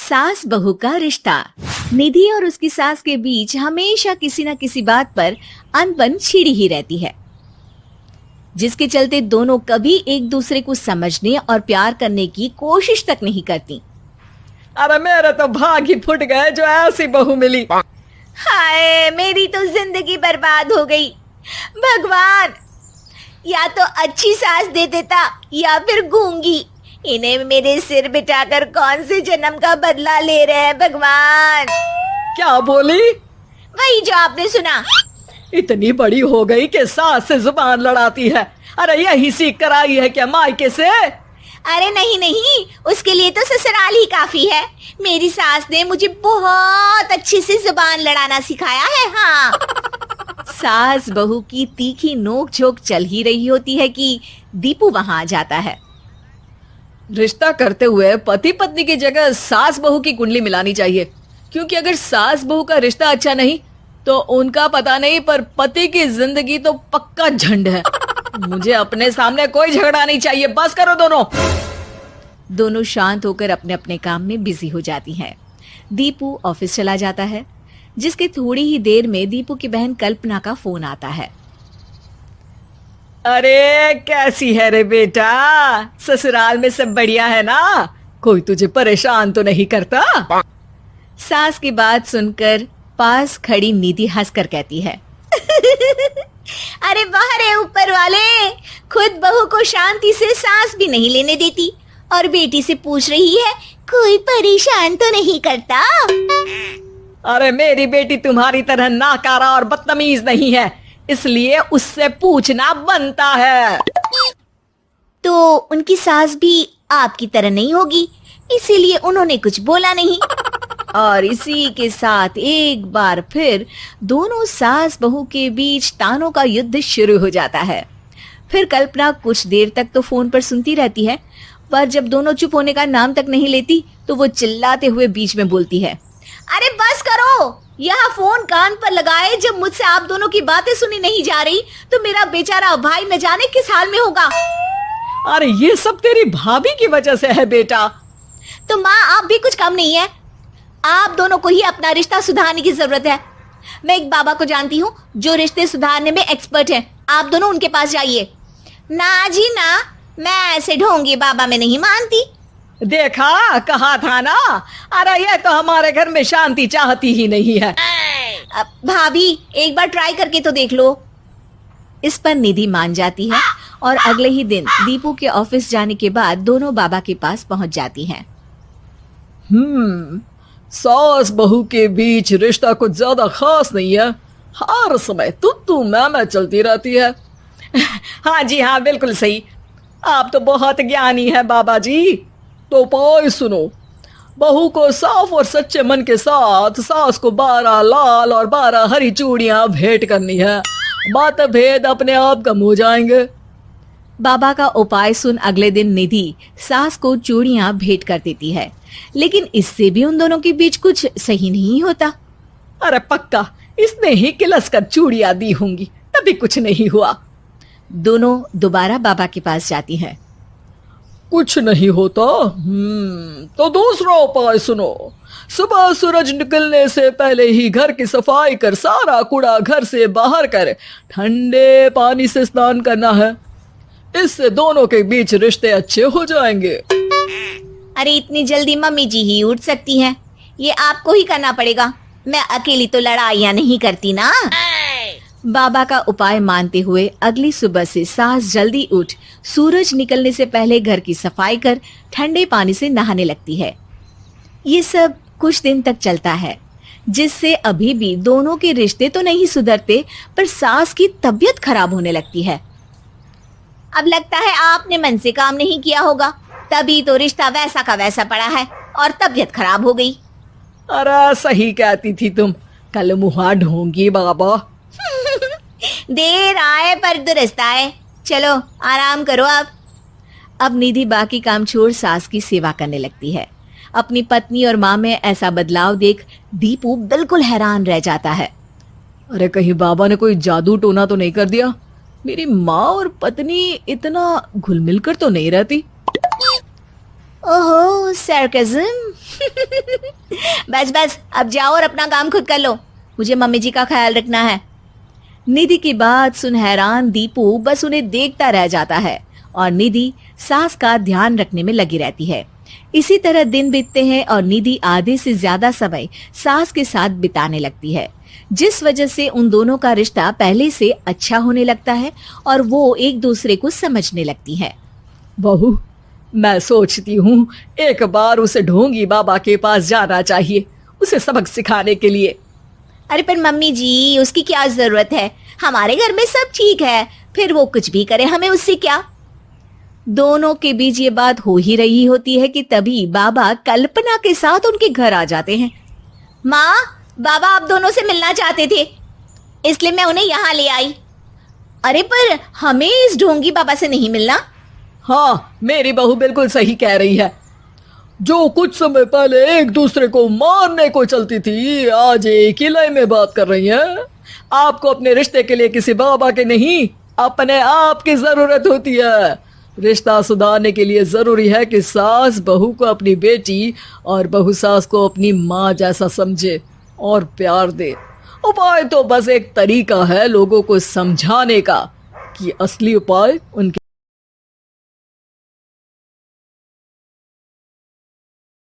सास बहू का रिश्ता। निधि और उसकी सास के बीच हमेशा किसी न किसी बात पर अनबन छिड़ी ही रहती है, जिसके चलते दोनों कभी एक दूसरे को समझने और प्यार करने की कोशिश तक नहीं करती। अरे मेरे तो भाग ही फुट गए जो ऐसी बहू मिली। हाय, मेरी तो जिंदगी बर्बाद हो गई। भगवान, या तो अच्छी सास दे देता या फिर गूंगी। इन्हें मेरे सिर बिठाकर कौन से जन्म का बदला ले रहे हैं भगवान। क्या बोली? वही जो आपने सुना। इतनी बड़ी हो गई कि सास से जुबान लड़ाती है। अरे यही सीख कर आई है क्या मायके से? अरे नहीं नहीं, उसके लिए तो ससुराल ही काफी है। मेरी सास ने मुझे बहुत अच्छे से जुबान लड़ाना सिखाया है। हाँ। सास बहू की तीखी नोक झोंक चल ही रही होती है कि दीपू वहां आ जाता है। रिश्ता करते हुए पति पत्नी की जगह सास बहू की कुंडली मिलानी चाहिए, क्योंकि अगर सास बहू का रिश्ता अच्छा नहीं तो उनका पता नहीं, पर पति की जिंदगी तो पक्का झंड है। मुझे अपने सामने कोई झगड़ा नहीं चाहिए। बस करो दोनों। दोनों शांत होकर अपने अपने काम में बिजी हो जाती हैं। दीपू ऑफिस चला जाता है, जिसके थोड़ी ही देर में दीपू की बहन कल्पना का फोन आता है। अरे कैसी है रे बेटा? ससुराल में सब बढ़िया है ना? कोई तुझे परेशान तो नहीं करता? सास की बात सुनकर पास खड़ी निधि हंसकर कहती है, अरे बाहर है ऊपर वाले, खुद बहू को शांति से सांस भी नहीं लेने देती और बेटी से पूछ रही है कोई परेशान तो नहीं करता। अरे मेरी बेटी तुम्हारी तरह नाकारा और बदतमीज नहीं है, इसलिए उससे पूछना बनता है। तो उनकी सास भी आपकी तरह नहीं होगी, इसीलिए उन्होंने कुछ बोला नहीं। और इसी के साथ एक बार फिर दोनों सास बहू के बीच तानों का युद्ध शुरू हो जाता है। फिर कल्पना कुछ देर तक तो फोन पर सुनती रहती है, पर जब दोनों चुप होने का नाम तक नहीं लेती तो वो चिल्लाते हुए बीच में बोलती है, अरे बस करो, यह फोन कान पर लगाए जब मुझसे आप दोनों की बातें सुनी नहीं जा रही तो मेरा बेचारा भाई न जाने किस हाल में होगा। अरे ये सब तेरी भाभी की वजह से है बेटा। तो माँ, आप भी कुछ कम नहीं है। आप दोनों को ही अपना रिश्ता सुधारने की जरूरत है। मैं एक बाबा को जानती हूँ जो रिश्ते सुधारने में एक्सपर्ट हैं। आप दोनों उनके पास जाइए। ना जी ना, मैं ऐसे ढोंगी बाबा में नहीं मानती। देखा, कहा था ना। अरे ये तो हमारे घर में शांति चाहती ही नहीं है। भाभी, एक बार ट्राई करके तो देख लो। इस पर निधि मान जाती है और अगले ही दिन दीपू के ऑफिस जाने के बाद दोनों बाबा के पास पहुंच जाती हैं। सास बहू के बीच रिश्ता कुछ ज्यादा खास नहीं है। हर समय तू मैं चलती रहती है। हाँ जी हाँ, बिल्कुल सही। आप तो बहुत ज्ञानी है बाबा जी। तो उपाय सुनो। बहू को साफ और सच्चे मन के साथ सास को 12 लाल और 12 हरी चूड़ियां भेंट करनी है। मतभेद अपने आप कम हो जाएंगे। बाबा का उपाय सुन अगले दिन निधि सास को चूड़ियां भेंट कर देती है, लेकिन इससे भी उन दोनों के बीच कुछ सही नहीं होता। अरे पक्का इसने ही किलस कर चूड़ियां दी होंगी, तभी कुछ नहीं हुआ। दोनों दोबारा बाबा के पास जाती हैं। कुछ नहीं होता। तो दूसरा उपाय सुनो। सुबह सूरज निकलने से पहले ही घर की सफाई कर सारा कूड़ा घर से बाहर कर ठंडे पानी से स्नान करना है। इससे दोनों के बीच रिश्ते अच्छे हो जाएंगे। अरे इतनी जल्दी मम्मी जी ही उठ सकती हैं? ये आपको ही करना पड़ेगा। मैं अकेली तो लड़ाइयाँ नहीं करती ना। बाबा का उपाय मानते हुए अगली सुबह से सास जल्दी उठ सूरज निकलने से पहले घर की सफाई कर ठंडे पानी से नहाने लगती है। ये सब कुछ दिन तक चलता है, जिससे अभी भी दोनों के रिश्ते तो नहीं सुधरते, पर सास की तबीयत खराब होने लगती है। अब लगता है आपने मन से काम नहीं किया होगा, तभी तो रिश्ता वैसा का वैसा पड़ा है और तबीयत खराब हो गई। अरे सही कहती थी तुम। कल मुहा ढोंगी बाबा। देर आए पर दुरुस्त आए। चलो आराम करो आप। अब निधि बाकी काम छोड़ सास की सेवा करने लगती है। अपनी पत्नी और माँ में ऐसा बदलाव देख दीपू बिल्कुल हैरान रह जाता है। अरे कहीं बाबा ने कोई जादू टोना तो नहीं कर दिया? मेरी माँ और पत्नी इतना घुल मिल कर तो नहीं रहती। ओहो, सरकाज़म। बस बस अब जाओ और अपना काम खुद कर लो, मुझे मम्मी जी का ख्याल रखना है। निधि की बात सुन हैरान दीपू बस उन्हें देखता रह जाता है और निधि सास का ध्यान रखने में लगी रहती है। इसी तरह दिन बीतते हैं और निधि आधे से ज्यादा समय सास के साथ बिताने लगती है, जिस वजह से उन दोनों का रिश्ता पहले से अच्छा होने लगता है और वो एक दूसरे को समझने लगती है। बहू, मैं सोचती हूँ एक बार उसे ढोंगी बाबा के पास जाना चाहिए, उसे सबक सिखाने के लिए। अरे पर मम्मी जी, उसकी क्या जरूरत है, हमारे घर में सब ठीक है, फिर वो कुछ भी करे हमें उससे क्या। दोनों के बीच ये बात हो ही रही होती है कि तभी बाबा कल्पना के साथ उनके घर आ जाते हैं। माँ, बाबा आप दोनों से मिलना चाहते थे, इसलिए मैं उन्हें यहाँ ले आई। अरे पर हमें इस ढोंगी बाबा से नहीं मिलना। हाँ, मेरी बहू बिल्कुल सही कह रही है। जो कुछ समय पहले एक दूसरे को मारने को चलती थी, आज एक ही लय में बात कर रही है। आपको अपने रिश्ते के लिए किसी बाबा के नहीं, अपने आप की जरूरत होती है। रिश्ता सुधारने के लिए जरूरी है कि सास बहू को अपनी बेटी और बहू सास को अपनी माँ जैसा समझे और प्यार दे। उपाय तो बस एक तरीका है लोगों को समझाने का कि असली उपाय उनके